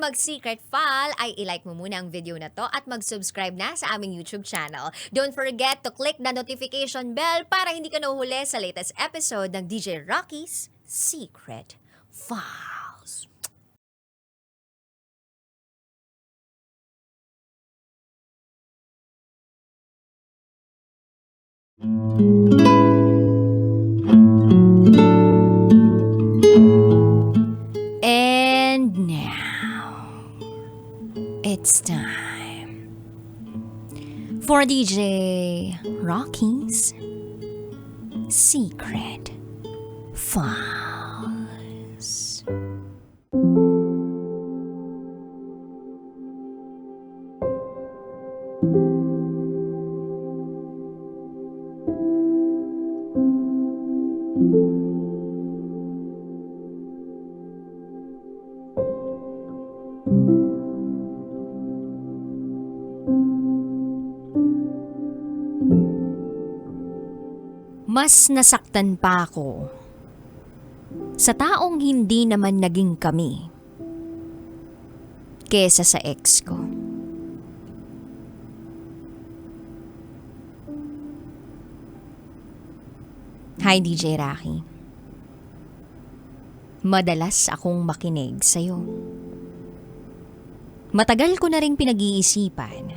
mag-secret file, ay ilike mo muna ang video na to at mag-subscribe na sa aming YouTube channel. Don't forget to click the notification bell para hindi ka nahuhuli sa latest episode ng DJ Rocky's Secret Files. And now, it's time for DJ Rocky's Secret Files. Mas nasaktan pa ako sa taong hindi naman naging kami kesa sa ex ko. Hi DJ Rocky. Madalas akong makinig sa'yo. Matagal ko na rin pinag-iisipan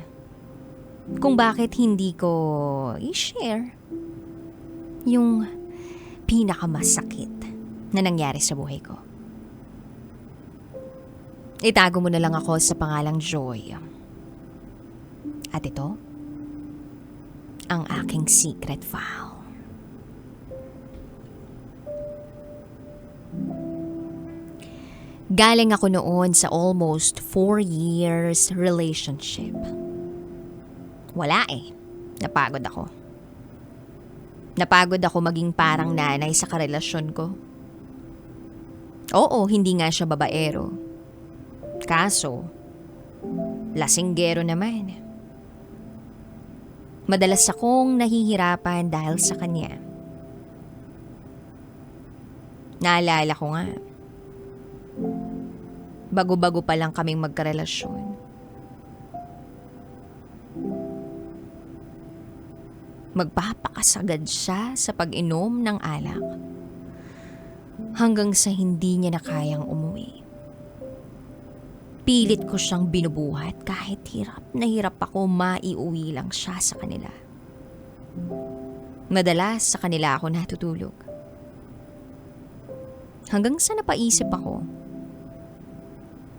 kung bakit hindi ko i-share yung pinakamasakit na nangyari sa buhay ko. Itago mo na lang ako sa pangalang Joy. At ito, ang aking secret file. Galing ako noon sa almost 4 years relationship. Wala napagod ako. Napagod ako maging parang nanay sa karelasyon ko. Oo, hindi nga siya babaero. Kaso, lasinggero naman. Madalas akong nahihirapan dahil sa kanya. Naalala ko nga, bago-bago pa lang kaming magkarelasyon. Magpapakasagad siya sa pag-inom ng alak hanggang sa hindi niya na kayang umuwi. Pilit ko siyang binubuhat kahit hirap na hirap ako maiuwi lang siya sa kanila. Madalas sa kanila ako natutulog. Hanggang sa napaisip ako,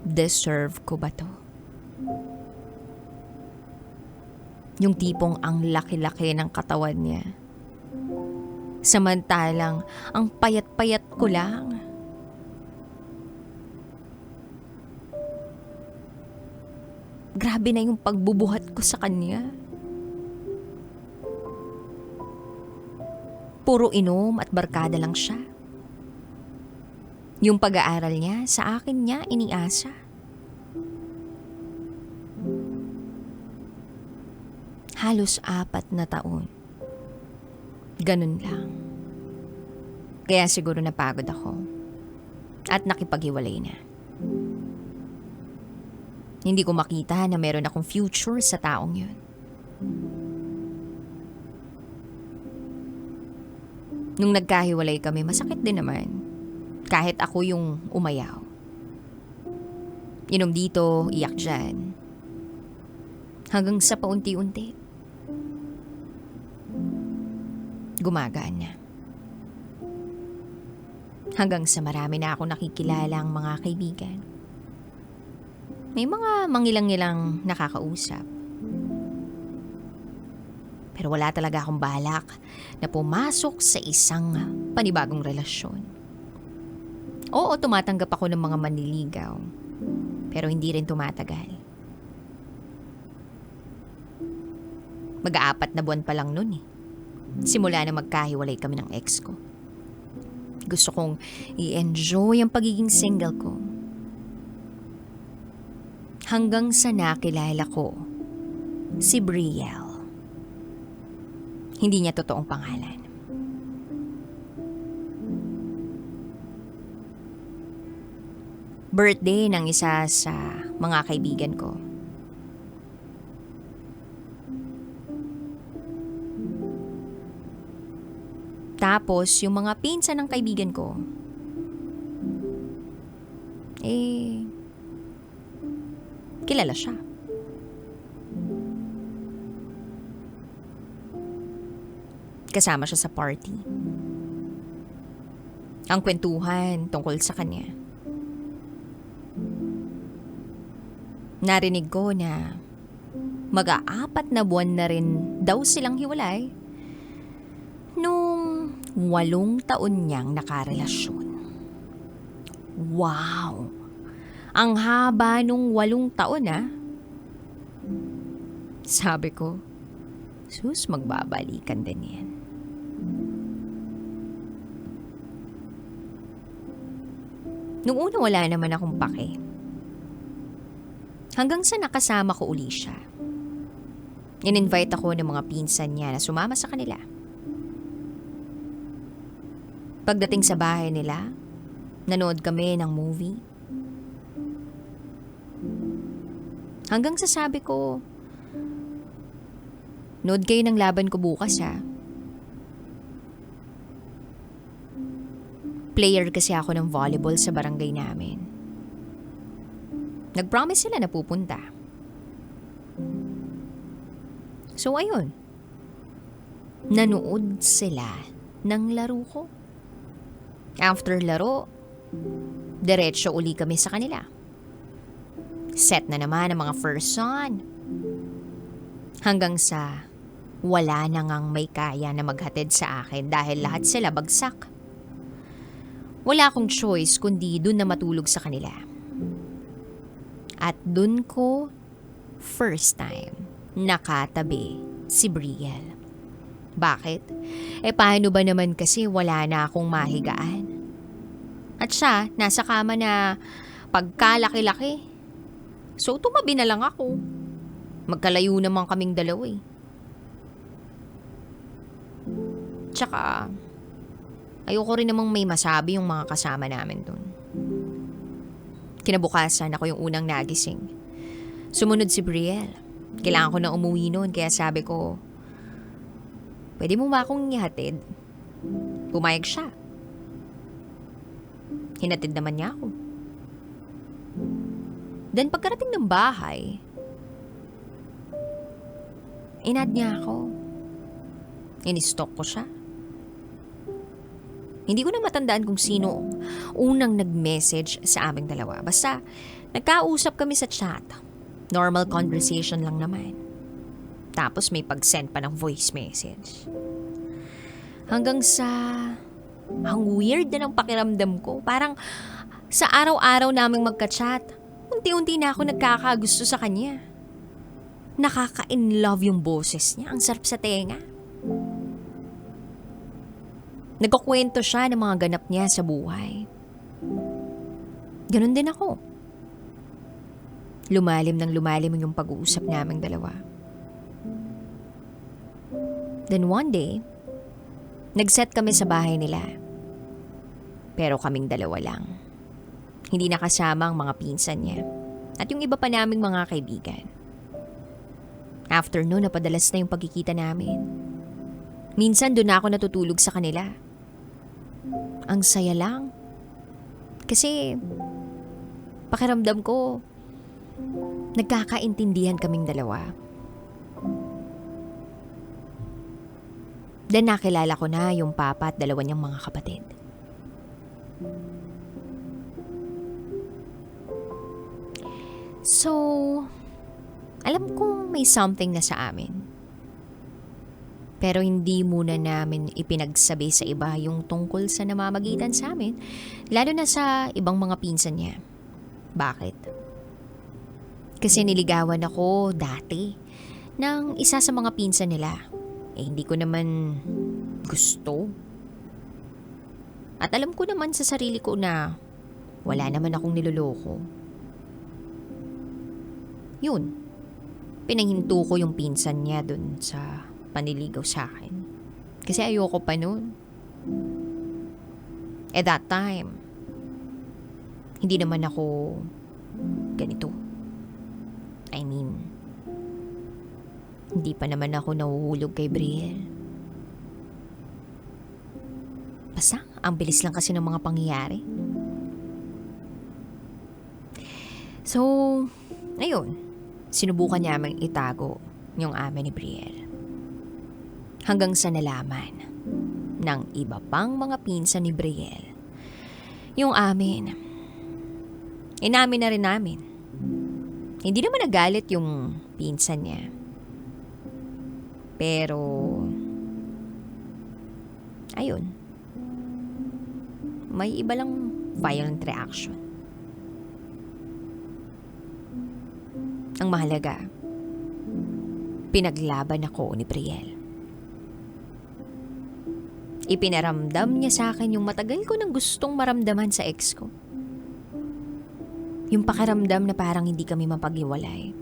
deserve ko ba to? Yung tipong ang laki-laki ng katawan niya. Samantalang ang payat-payat ko lang. Grabe na yung pagbubuhat ko sa kanya. Puro inom at barkada lang siya. Yung pag-aaral niya, sa akin niya iniasa. Halos 4 na taon. Ganun lang. Kaya siguro napagod ako. At nakipaghiwalay na. Hindi ko makita na meron akong future sa taong yun. Nung nagkahiwalay kami, masakit din naman. Kahit ako yung umayaw. Inom dito, iyak dyan. Hanggang sa paunti-unti. Gumagaan na. Hanggang sa marami na ako nakikilalang mga kaibigan. May mga mangilang-ilang nakakausap. Pero wala talaga akong balak na pumasok sa isang panibagong relasyon. Oo, tumatanggap ako ng mga manliligaw. Pero hindi rin tumatagal. Mag-4 na buwan pa lang nun Simula na magkahiwalay kami ng ex ko. Gusto kong i-enjoy ang pagiging single ko. Hanggang sa nakilala ko si Brielle. Hindi niya totoong pangalan. birthday ng isa sa mga kaibigan ko. Tapos, yung mga pinsan ng kaibigan ko, kilala siya. Kasama siya sa party. Ang kwentuhan tungkol sa kanya. Narinig ko na mag-aapat na buwan na rin daw silang hiwalay nung 8 taon niyang nakarelasyon. Wow! Ang haba nung 8 taon Sabi ko, sus, magbabalikan din yan. Nung una wala naman akong pake. Hanggang sa nakasama ko uli siya. In-invite ako ng mga pinsan niya na sumama sa kanila. Pagdating sa bahay nila, nanood kami ng movie. Hanggang sa sabi ko, nood kayo ng laban ko bukas Player kasi ako ng volleyball sa barangay namin. Nag-promise sila na pupunta. So ayun, nanood sila ng laro ko. After laro, diretso uli kami sa kanila. Set na naman ang mga first son. Hanggang sa wala na ngang may kaya na maghatid sa akin dahil lahat sila bagsak. Wala akong choice kundi dun na matulog sa kanila. At dun ko first time nakatabi si Brielle. Bakit? Paano ba naman kasi wala na akong mahigaan? At siya, nasa kama na pagkalaki-laki. So tumabi na lang ako. Magkalayo naman kaming dalawa Tsaka, ayoko rin namang may masabi yung mga kasama namin dun. Kinabukasan ako yung unang nagising. Sumunod si Brielle. Kailangan ko na umuwi noon kaya sabi ko, pwede mo ba akong ihatid? Pumayag siya. Hinatid naman niya ako. Then pagkarating ng bahay, inad niya ako. In-stalk ko siya. Hindi ko na matandaan kung sino unang nag-message sa aming dalawa. Basta, nagkausap kami sa chat. Normal conversation lang naman. Tapos may pag-send pa ng voice message. Hanggang sa, ang weird na ng pakiramdam ko. Parang sa araw-araw naming magka-chat, unti-unti na ako nagkakagusto sa kanya. Nakaka-in-love yung boses niya. Ang sarap sa tenga. Nagkukwento siya ng mga ganap niya sa buhay. Ganon din ako. Lumalim ng lumalim yung pag-uusap naming dalawa. Then one day, nag-set kami sa bahay nila. Pero kaming dalawa lang. Hindi nakasama ang mga pinsan niya. At yung iba pa naming mga kaibigan. After noon, napadalas na yung pagkikita namin. Minsan doon ako natutulog sa kanila. Ang saya lang. Kasi pakiramdam ko, nagkakaintindihan kaming dalawa. Then nakilala ko na yung papa at dalawa niyang mga kapatid. So, alam kong may something na sa amin. Pero hindi muna namin ipinagsabi sa iba yung tungkol sa namamagitan sa amin, lalo na sa ibang mga pinsan niya. Bakit? Kasi niligawan ako dati ng isa sa mga pinsan nila. Hindi ko naman gusto. At alam ko naman sa sarili ko na wala naman akong niloloko. Yun, pinanghinto ko yung pinsan niya dun sa paniligaw sa akin. Kasi ayoko pa nun. At that time, Hindi naman ako ganito. I mean, hindi pa naman ako nahuhulog kay Brielle. Basta, ang bilis lang kasi ng mga pangyayari. So, ayun. Sinubukan niya aming itago yung amin ni Brielle. Hanggang sa nalaman ng iba pang mga pinsan ni Brielle. Yung amin. Inamin na rin namin. Hindi naman nagalit yung pinsan niya. Pero, ayun. May iba lang violent reaction. Ang mahalaga, pinaglaban ako ni Brielle. Ipinaramdam niya sa akin yung matagal ko nang gustong maramdaman sa ex ko. Yung pakiramdam na parang hindi kami mapaghiwalay.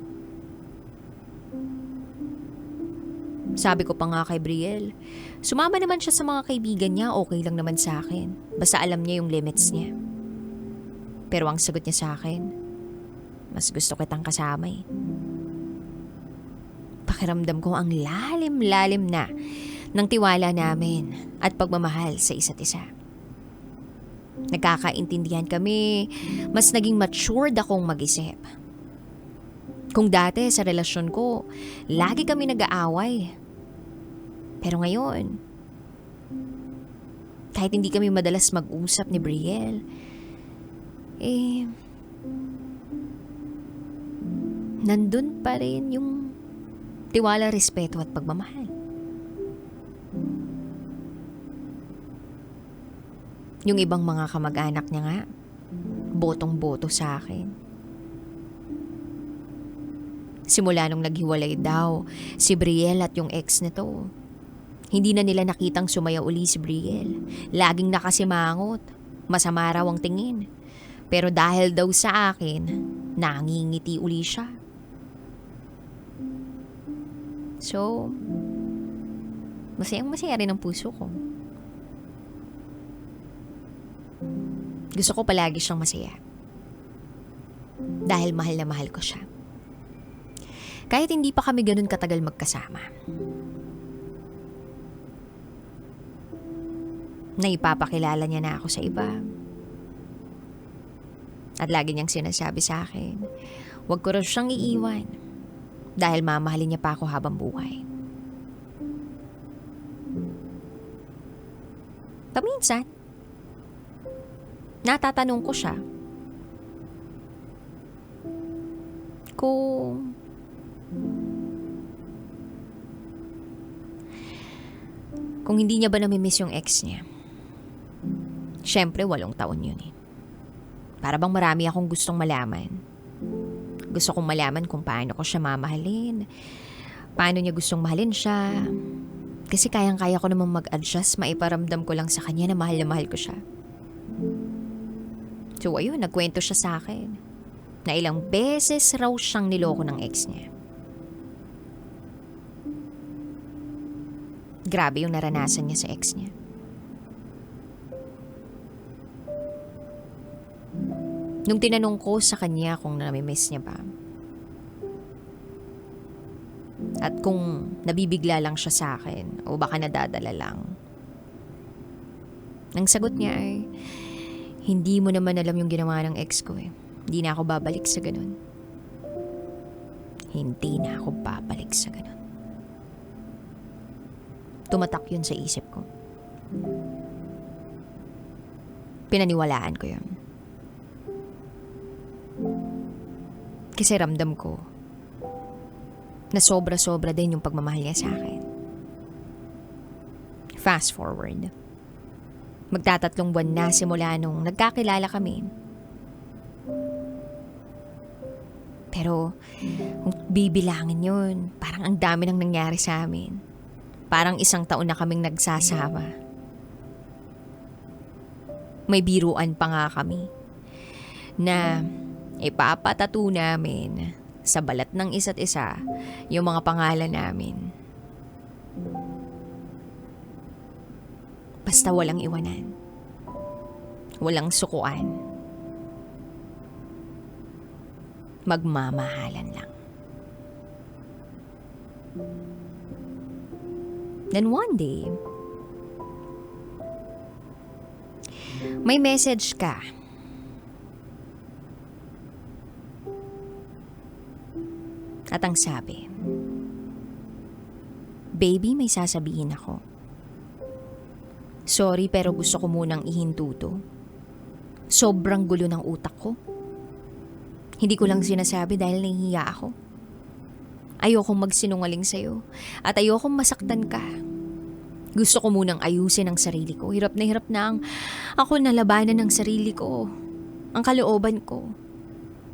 Sabi ko pa nga kay Brielle, sumama naman siya sa mga kaibigan niya, okay lang naman sa akin. Basta alam niya yung limits niya. Pero ang sagot niya sa akin, mas gusto kitang kasama eh. Pakiramdam ko ang lalim-lalim na ng tiwala namin at pagmamahal sa isa't isa. Nagkakaintindihan kami, mas naging matured akong mag-isip. Kung dati sa relasyon ko, lagi kami nag-aaway. Pero ngayon, kahit hindi kami madalas mag-usap ni Brielle, nandun pa rin yung tiwala, respeto at pagmamahal. Yung ibang mga kamag-anak niya nga, botong-boto sa akin. Simula nung naghiwalay daw si Brielle at yung ex nito, hindi na nila nakitang sumaya uli si Brielle. Laging nakasimangot, masama raw ang tingin. Pero dahil daw sa akin, nangingiti uli siya. So, masayang-masaya rin ang puso ko. Gusto ko palagi siyang masaya. Dahil mahal na mahal ko siya. Kahit hindi pa kami ganun katagal magkasama. Naipapakilala niya na ako sa iba. At lagi niyang sinasabi sa akin, huwag ko raw siyang iiwan. Dahil mamahalin niya pa ako habang buhay. Paminsan, natatanong ko siya kung hindi niya ba namimiss yung ex niya. Siyempre, 8 taon yun eh. Para bang marami akong gustong malaman. Gusto kong malaman kung paano ko siya mamahalin. Paano niya gustong mahalin siya. Kasi kayang-kaya ko namang mag-adjust, maiparamdam ko lang sa kanya na mahal ko siya. So ayun, nagkwento siya sa akin na ilang beses raw siyang niloko ng ex niya. Grabe yung naranasan niya sa ex niya. Nung tinanong ko sa kanya kung namimiss niya ba, at kung nabibigla lang siya sa akin o baka nadadala lang, ang sagot niya ay, hindi mo naman alam yung ginawa ng ex ko eh. Hindi na ako babalik sa ganun. Hindi na ako babalik sa ganun. Tumatak yun sa isip ko. Pinaniwalaan ko yun. Kasi ramdam ko na sobra-sobra din yung pagmamahal niya sa akin. Fast forward. Magta3 buwan na simula nung nagkakilala kami. Pero kung bibilangin yun, parang ang dami nang nangyari sa amin. Parang 1 taon na kaming nagsasama. May biruan pa nga kami na ipapatato namin sa balat ng isa't isa yung mga pangalan namin. Basta walang iwanan. Walang sukuan. Magmamahalan lang. Then one day, may message ka. At ang sabi, "Baby, may sasabihin ako. Sorry pero gusto ko munang ihinto to. Sobrang gulo ng utak ko. Hindi ko lang sinasabi dahil nahihiya ako. Ayokong magsinungaling sa'yo at ayokong masaktan ka. Gusto ko munang ayusin ang sarili ko. Hirap na ako nalabanan ng sarili ko. Ang kalooban ko.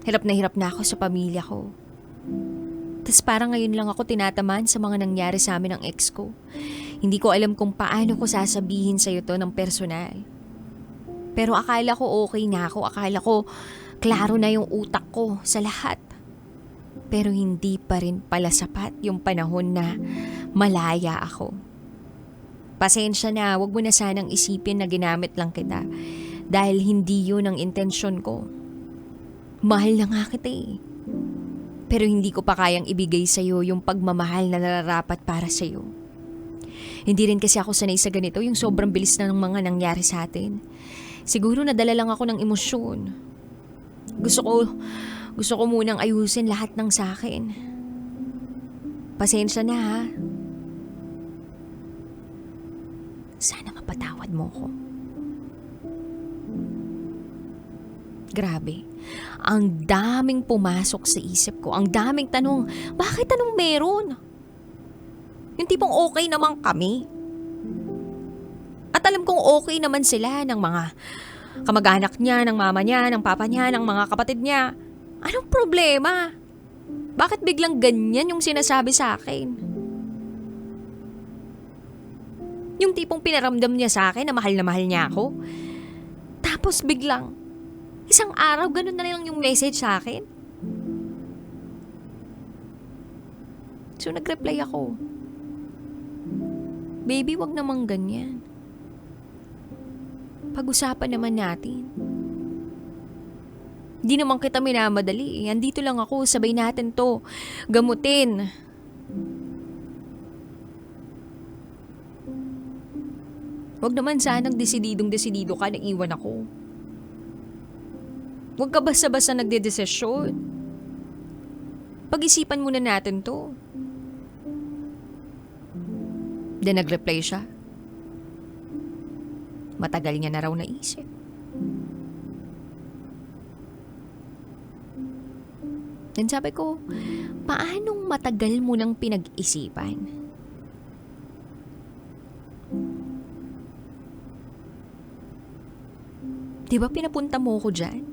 Hirap na ako sa pamilya ko. Tas parang ngayon lang ako tinatamaan sa mga nangyari sa amin ng ex ko. Hindi ko alam kung paano ko sasabihin sa'yo to ng personal. Pero akala ko okay na ako. Akala ko klaro na yung utak ko sa lahat. Pero hindi pa rin pala sapat yung panahon na malaya ako. Pasensya na, wag mo na sanang isipin na ginamit lang kita. Dahil hindi yun ang intensyon ko. Mahal na nga kita eh. Pero hindi ko pa kayang ibigay sa'yo yung pagmamahal na nararapat para sa'yo. Hindi rin kasi ako sanay sa ganito, yung sobrang bilis na ng mga nangyari sa atin. Siguro nadala lang ako ng emosyon. Gusto ko munang ayusin lahat ng sakin. Pasensya na ha. Sana mapatawad mo ko. Grabe. Ang daming pumasok sa isip ko. Ang daming tanong. Bakit anong meron? Yung tipong okay naman kami. At alam kong okay naman sila ng mga kamag-anak niya, ng mama niya, ng papa niya, ng mga kapatid niya. Anong problema? Bakit biglang ganyan yung sinasabi sa akin? Yung tipong pinaramdam niya sa akin na mahal niya ako. Tapos biglang, isang araw, ganun na lang yung message sa akin. So nag-reply ako. Baby, wag namang ganyan. Pag-usapan naman natin. Di naman kita minamadali. Andito lang ako, sabay natin to gamutin. Wag naman sanang desididong-desidido ka na iwan ako. Wag ka basta-basta nagdedesisyon. Pag-isipan muna natin to. Then nag-reply siya. Matagal niya na raw naisip. Then sabi ko, paanong matagal mo nang pinag-isipan? Di ba pinapunta mo ko dyan?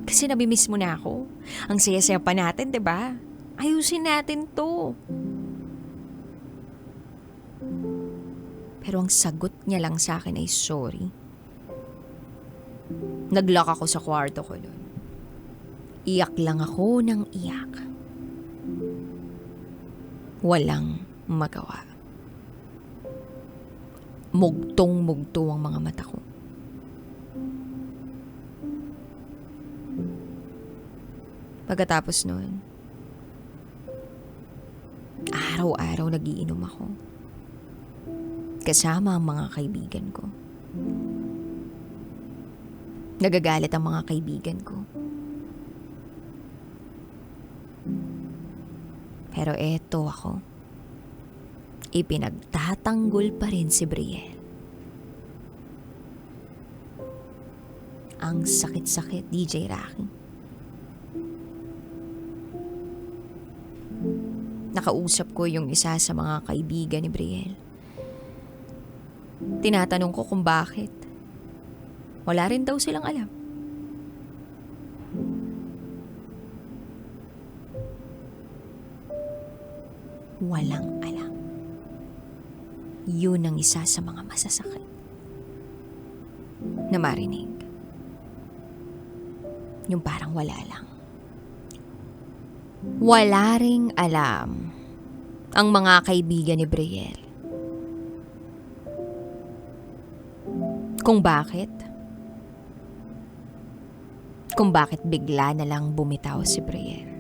Kasi nabimiss mo na ako. Ang saya-saya pa natin, di ba? Ayusin natin to. Pero ang sagot niya lang sa akin ay sorry. Nag-lock ako sa kwarto ko nun. Iyak lang ako ng iyak. Walang magawa. Mugtong-mugto ang mga mata ko. Pagkatapos nun, araw-araw nagiinom ako. Kasama ang mga kaibigan ko. Nagagalit ang mga kaibigan ko. Pero eto ako. Ipinagtatanggol pa rin si Brielle. Ang sakit-sakit, DJ Rocky. Nakausap ko yung isa sa mga kaibigan ni Brielle. Tinatanong ko kung bakit. Wala rin daw silang alam. Walang alam. Yun ang isa sa mga masasakit na marinig. Yung parang wala lang. Wala ring alam ang mga kaibigan ni Brielle. Kung bakit? kung bakit bigla na lang bumitaw si Brielle.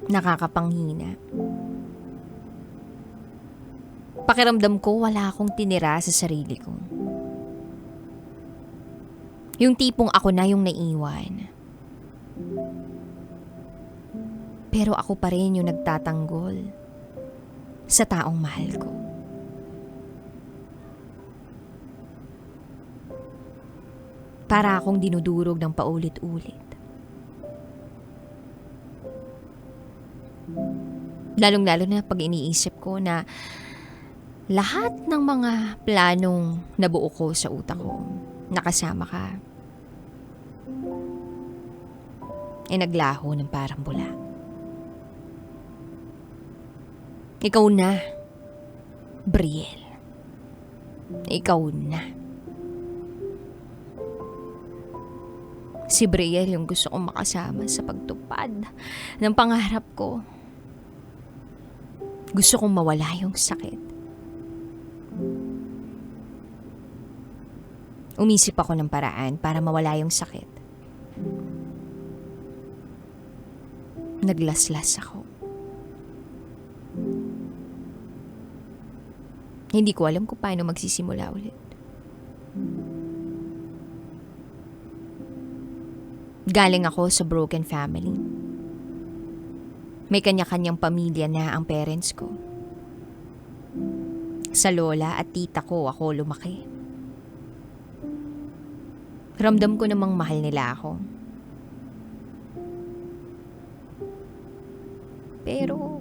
Nakakapanghina. Pakiramdam ko wala akong tinira sa sarili ko. Yung tipong ako na yung naiwan. Pero ako pa rin yung nagtatanggol sa taong mahal ko. Para akong dinudurog ng paulit-ulit. Lalong-lalo na pag iniisip ko na lahat ng mga planong nabuo ko sa utak ko, nakasama ka, ay naglaho ng parang bula. Ikaw na, Brielle. Ikaw na. Si Brielle yung gusto kong makasama sa pagtupad ng pangarap ko. Gusto kong mawala yung sakit. Umisip ako ng paraan para mawala yung sakit. Naglaslas ako. Hindi ko alam kung paano magsisimula ulit. Galing ako sa broken family. May kanya-kanyang pamilya na ang parents ko. Sa lola at tita ko ako lumaki. Ramdam ko namang mahal nila ako. Pero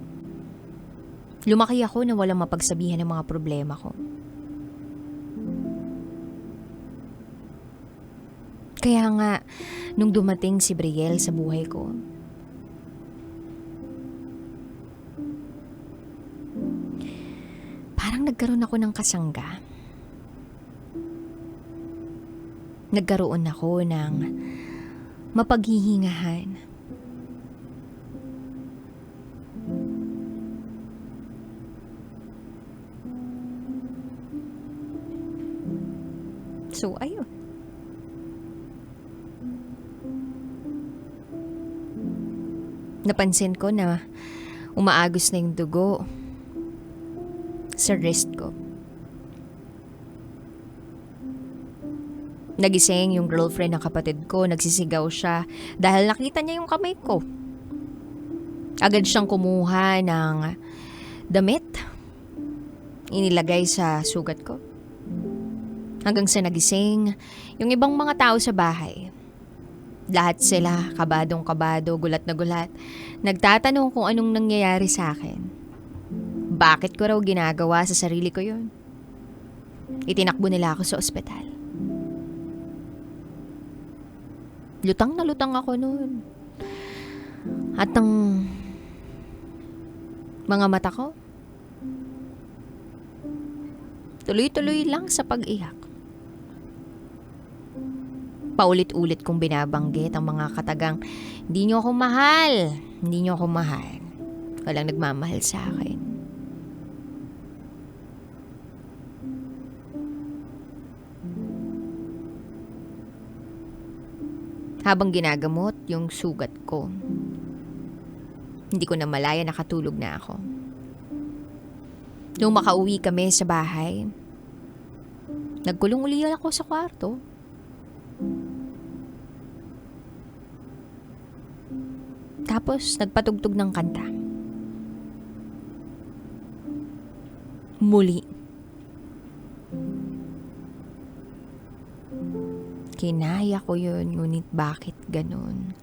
lumaki ako na walang mapagsabihan ng mga problema ko. Kaya nga, nung dumating si Brielle sa buhay ko, parang nagkaroon ako ng kasangga. Nagkaroon ako ng mapaghihingahan. So, ayun. Napansin ko na umaagos na yung dugo sa wrist ko. Nagising yung girlfriend ng kapatid ko, nagsisigaw siya dahil nakita niya yung kamay ko. Agad siyang kumuha ng damit, inilagay sa sugat ko. Hanggang sa nagising yung ibang mga tao sa bahay. Lahat sila kabadong-kabado, gulat na gulat. Nagtatanong kung anong nangyayari sa akin. Bakit ko raw ginagawa sa sarili ko yun? Itinakbo nila ako sa ospital. Lutang na lutang ako noon. At ang mga mata ko, tuloy-tuloy lang sa pag-iyak. Paulit-ulit kong binabanggit ang mga katagang, hindi niyo ako mahal, hindi niyo ako mahal. Walang nagmamahal sa akin. Habang ginagamot yung sugat ko, hindi ko na malaya nakatulog na ako. Nung makauwi kami sa bahay, nagkulong uli ako sa kwarto. Tapos nagpatugtog ng kanta. Muli. Kinaya ko yun, ngunit bakit ganun?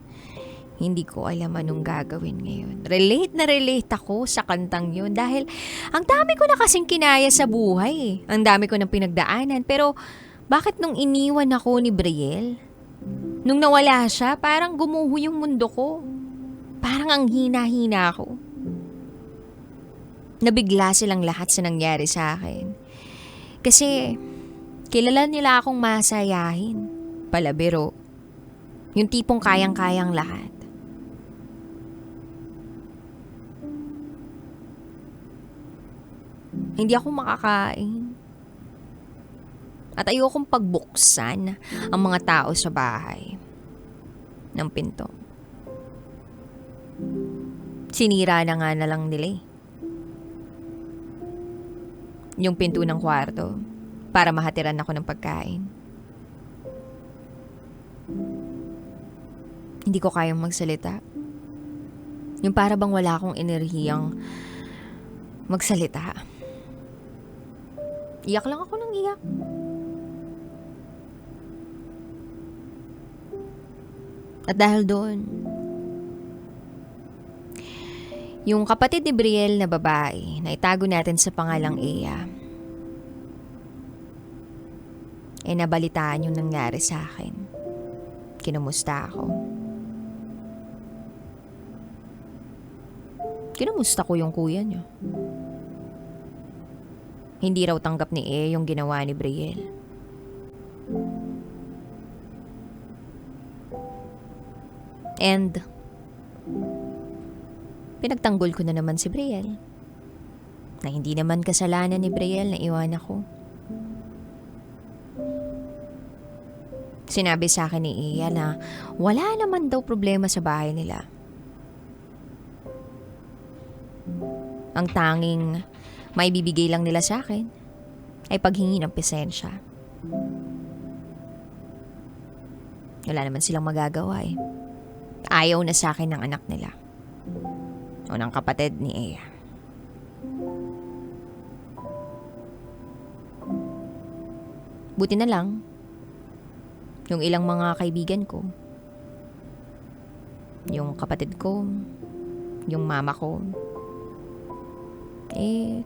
Hindi ko alam anong gagawin ngayon. Relate na relate ako sa kantang yun dahil ang dami ko na kasing kinaya sa buhay. Ang dami ko ng pinagdaanan. Pero bakit nung iniwan ako ni Brielle? Nung nawala siya, parang gumuho yung mundo ko. Parang ang hina-hina ako. Nabigla silang lahat sa nangyari sa akin. Kasi kilala nila akong masayahin. Palabiro. Yung tipong kayang-kayang lahat. Hindi ako makakain. At ayokong pagbuksan ang mga tao sa bahay ng pinto. Sinira na nga na lang nila yung pinto ng kwarto para mahatiran ako ng pagkain. Hindi ko kayang magsalita. Yung para bang wala akong enerhiyang magsalita. Iyak lang ako ng iyak. At dahil doon, yung kapatid ni Brielle na babae na itago natin sa pangalang Ea, nabalitaan yung nangyari sa akin. Kinumusta ako. Kinumusta ko yung kuya niya. Hindi raw tanggap ni Ea yung ginawa ni Brielle. And pinagtanggol ko na naman si Brielle. Na hindi naman kasalanan ni Brielle na iwan ako. Sinabi sa akin ni Iya na wala naman daw problema sa bahay nila. Ang tanging may bibigay lang nila sa akin ay paghingi ng pasensya. Wala naman silang magagawa eh. Ayaw na sa akin ng anak nila. O ng kapatid ni Ea. Buti na lang, yung ilang mga kaibigan ko, yung kapatid ko, yung mama ko,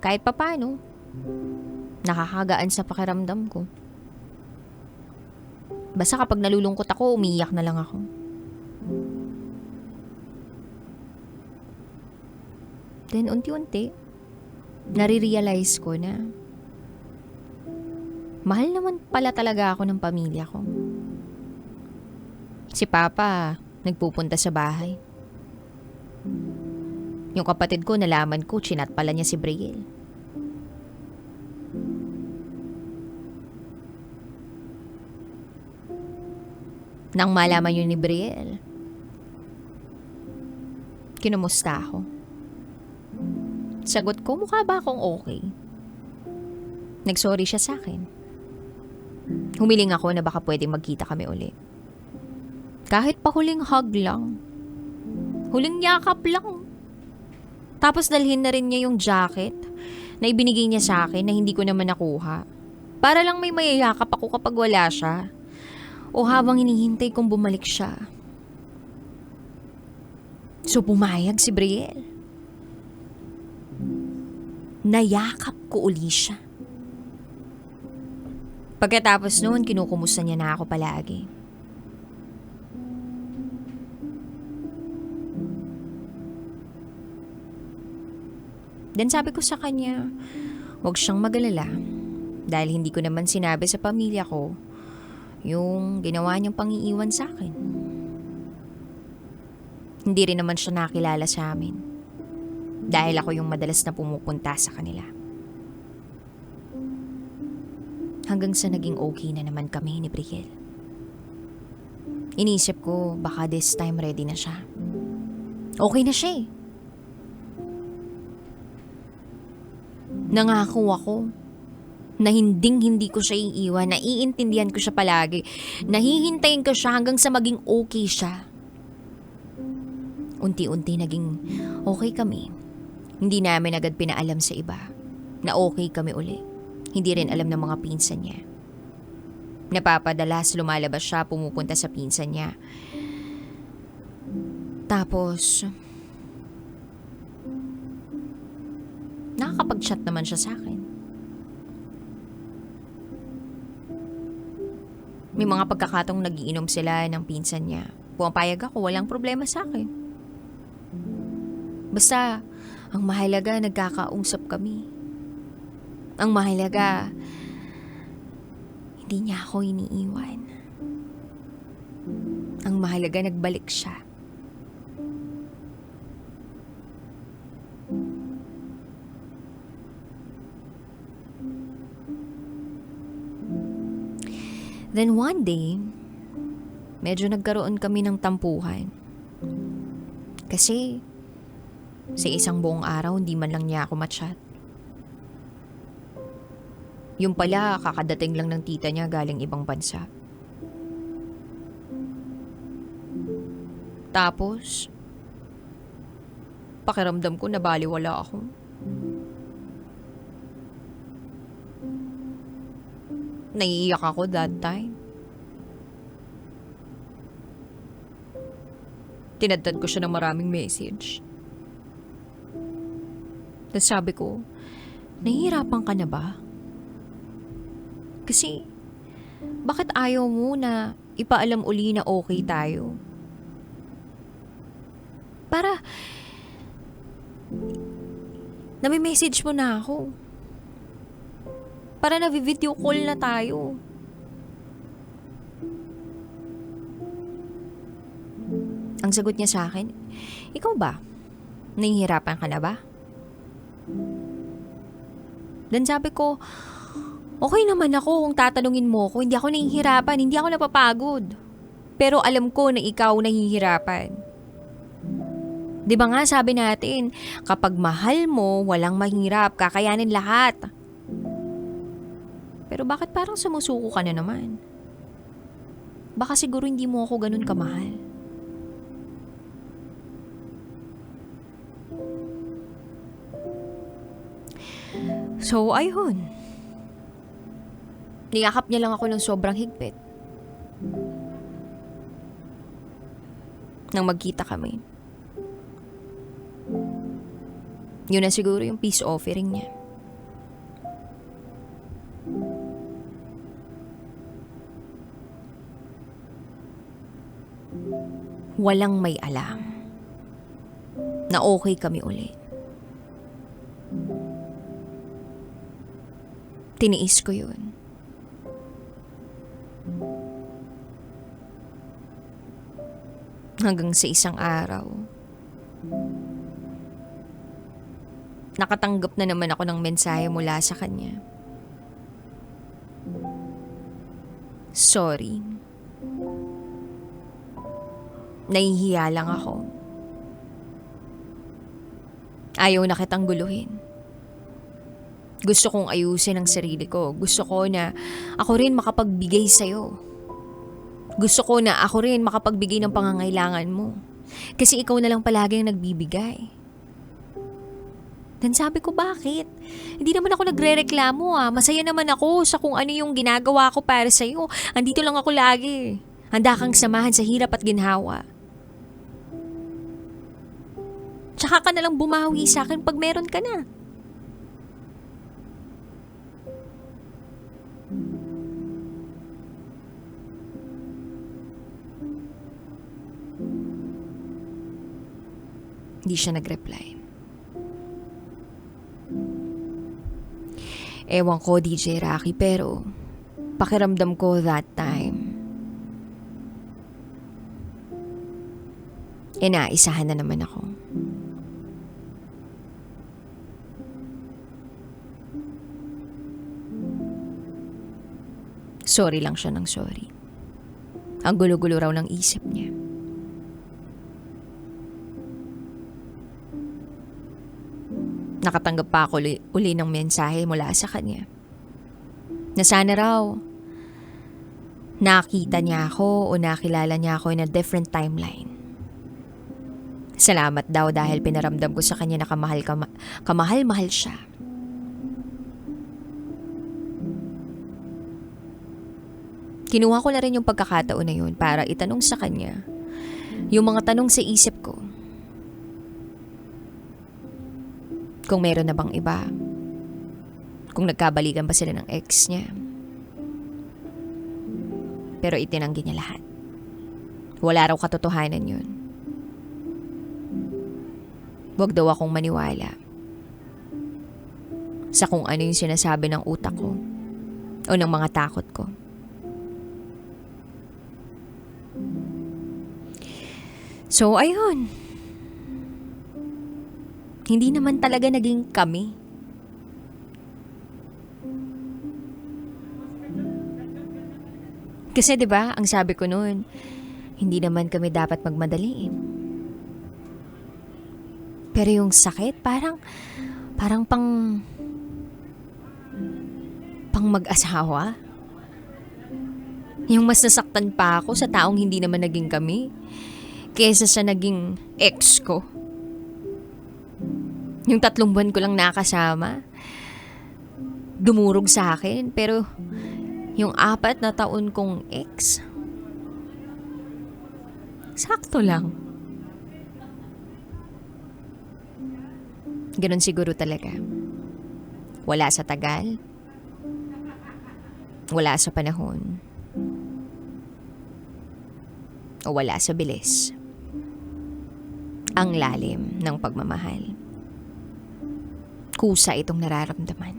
kahit papano, nakakagaan sa pakiramdam ko. Basta kapag nalulungkot ako, umiiyak na lang ako. Then unti-unti, nare-realize ko na mahal naman pala talaga ako ng pamilya ko. Si Papa, nagpupunta sa bahay. Yung kapatid ko, nalaman ko, chinat pala niya si Brielle. Nang malaman yun ni Brielle, kinumusta ako. Sagot ko, mukha ba akong okay? Nagsorry siya sa akin. Humiling ako na baka pwedeng magkita kami ulit. Kahit pa huling hug lang. Huling yakap lang. Tapos dalhin na rin niya yung jacket na ibinigay niya sa akin na hindi ko naman nakuha. Para lang may mayayakap ako kapag wala siya. O habang hinihintay kong bumalik siya. So pumayag si Brielle. Nayakap ko uli siya. Pagkatapos noon, kinukumusta niya na ako palagi. Then sabi ko sa kanya, huwag siyang mag-alala dahil hindi ko naman sinabi sa pamilya ko yung ginawa niyang pangiiwan sa akin. Hindi rin naman siya nakilala sa amin. Dahil ako yung madalas na pumupunta sa kanila. Hanggang sa naging okay na naman kami ni Brielle. Inisip ko baka this time ready na siya. Okay na siya eh. Nangako ako na hindi ko siya iiwan, na iintindihan ko siya palagi, na hihintayin ko siya hanggang sa maging okay siya. Unti-unti naging okay kami. Hindi namin agad pinaalam sa iba na okay kami uli. Hindi rin alam ng mga pinsan niya. Napapadalas lumalabas siya, pumupunta sa pinsan niya. Tapos, nakakapag-chat naman siya sa akin. May mga pagkakataong nagiinom sila ng pinsan niya. Pumapayag ako, walang problema sa akin. Basta, ang mahalaga, nagkakausap kami. Ang mahalaga, hindi niya ako iniiwan. Ang mahalaga, nagbalik siya. Then one day, medyo nagkaroon kami ng tampuhan. Kasi sa isang buong araw, hindi man lang niya ako ma-chat. Yung pala, kakadating lang ng tita niya galing ibang bansa. Tapos, pakiramdam ko nabaliwala ako. Naiiyak ako that time. Tinadtad ko siya ng maraming message. Tapos sabi ko, nahihirapan ka na ba? Kasi, bakit ayaw mo na ipaalam uli na okay tayo? Para, nami-message mo na ako. Para navi-video call na tayo. Ang sagot niya sa akin, ikaw ba? Nahihirapan ka na ba? Then sabi ko, okay naman ako kung tatanungin mo ko. Hindi ako nahihirapan, hindi ako napapagod. Pero alam ko na ikaw nahihirapan. Di ba nga sabi natin, kapag mahal mo, walang mahirap, kakayanin lahat. Pero bakit parang sumusuko ka na naman? Baka siguro hindi mo ako ganun kamahal. So, ayun. Niyakap niya lang ako ng sobrang higpit. Nang magkita kami. Yun na siguro yung peace offering niya. Walang may alam na okay kami ulit. Tiniis ko yun. Hanggang sa isang araw, nakatanggap na naman ako ng mensahe mula sa kanya. Sorry. Nahihiya lang ako. Ayaw na kitang guluhin. Gusto kong ayusin ang sarili ko. Gusto ko na ako rin makapagbigay sa'yo. Gusto ko na ako rin makapagbigay ng pangangailangan mo. Kasi ikaw na lang palagi ang nagbibigay. Dan sabi ko, bakit? Hindi naman ako nagre-reklamo ah. Masaya naman ako sa kung ano yung ginagawa ko para sa'yo. Andito lang ako lagi. Handa kang samahan sa hirap at ginhawa. Tsaka ka na lang bumawi sa akin pag meron ka na. Hindi siya nag-reply. Ewan ko, DJ Rocky, pero pakiramdam ko that time, naisahan na naman ako. Sorry lang siya ng sorry. Ang gulo-gulo raw ng isip niya. Nakatanggap pa ako uli ng mensahe mula sa kanya. Na sana raw, nakita niya ako o nakilala niya ako in a different timeline. Salamat daw dahil pinaramdam ko sa kanya na kamahal-mahal siya. Kinuha ko na rin yung pagkakataon na yun para itanong sa kanya yung mga tanong sa isip ko. Kung meron na bang iba. Kung nagkabalikan ba sila ng ex niya. Pero itinanggi niya lahat. Wala raw katotohanan yun. Huwag daw akong maniwala sa kung ano yung sinasabi ng utak ko o ng mga takot ko. So, ayun. Hindi naman talaga naging kami. Kasi 'di ba, ang sabi ko noon, hindi naman kami dapat magmadali. Pero yung sakit, parang pang mag-asawa. Yung mas nasaktan pa ako sa taong hindi naman naging kami, kaysa sa naging ex ko. Yung 3 buwan ko lang nakasama, dumurog sa akin. Pero yung 4 na taon kong ex, sakto lang. Ganun siguro talaga. Wala sa tagal, wala sa panahon, o wala sa bilis. Ang lalim ng pagmamahal. Kusa itong nararamdaman.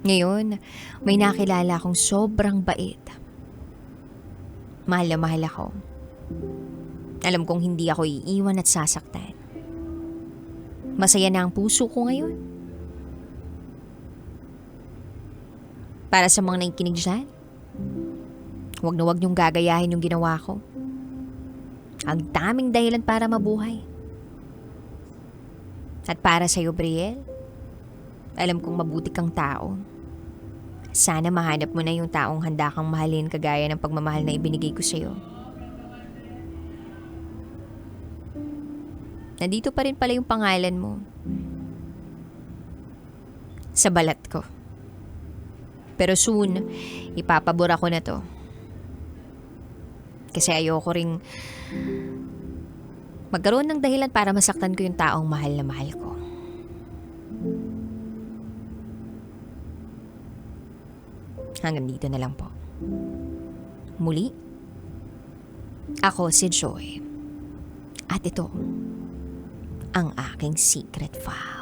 Ngayon, may nakilala akong sobrang bait. Mahal na mahal ako. Alam kong hindi ako iiwan at sasaktan. Masaya na ang puso ko ngayon. Para sa mga nakikinig dyan, huwag na huwag niyong gagayahin yung ginawa ko. Ang daming dahilan para mabuhay. At para sa'yo, Brielle, alam kong mabuti kang tao. Sana mahanap mo na yung taong handa kang mahalin kagaya ng pagmamahal na ibinigay ko sa'yo. Nandito pa rin pala yung pangalan mo sa balat ko. Pero soon, ipapabura ko na to. Kasi ayoko ring magkaroon ng dahilan para masaktan ko yung taong mahal na mahal ko. Hanggang dito na lang po. Muli, ako si Joy. At ito, ang aking secret file.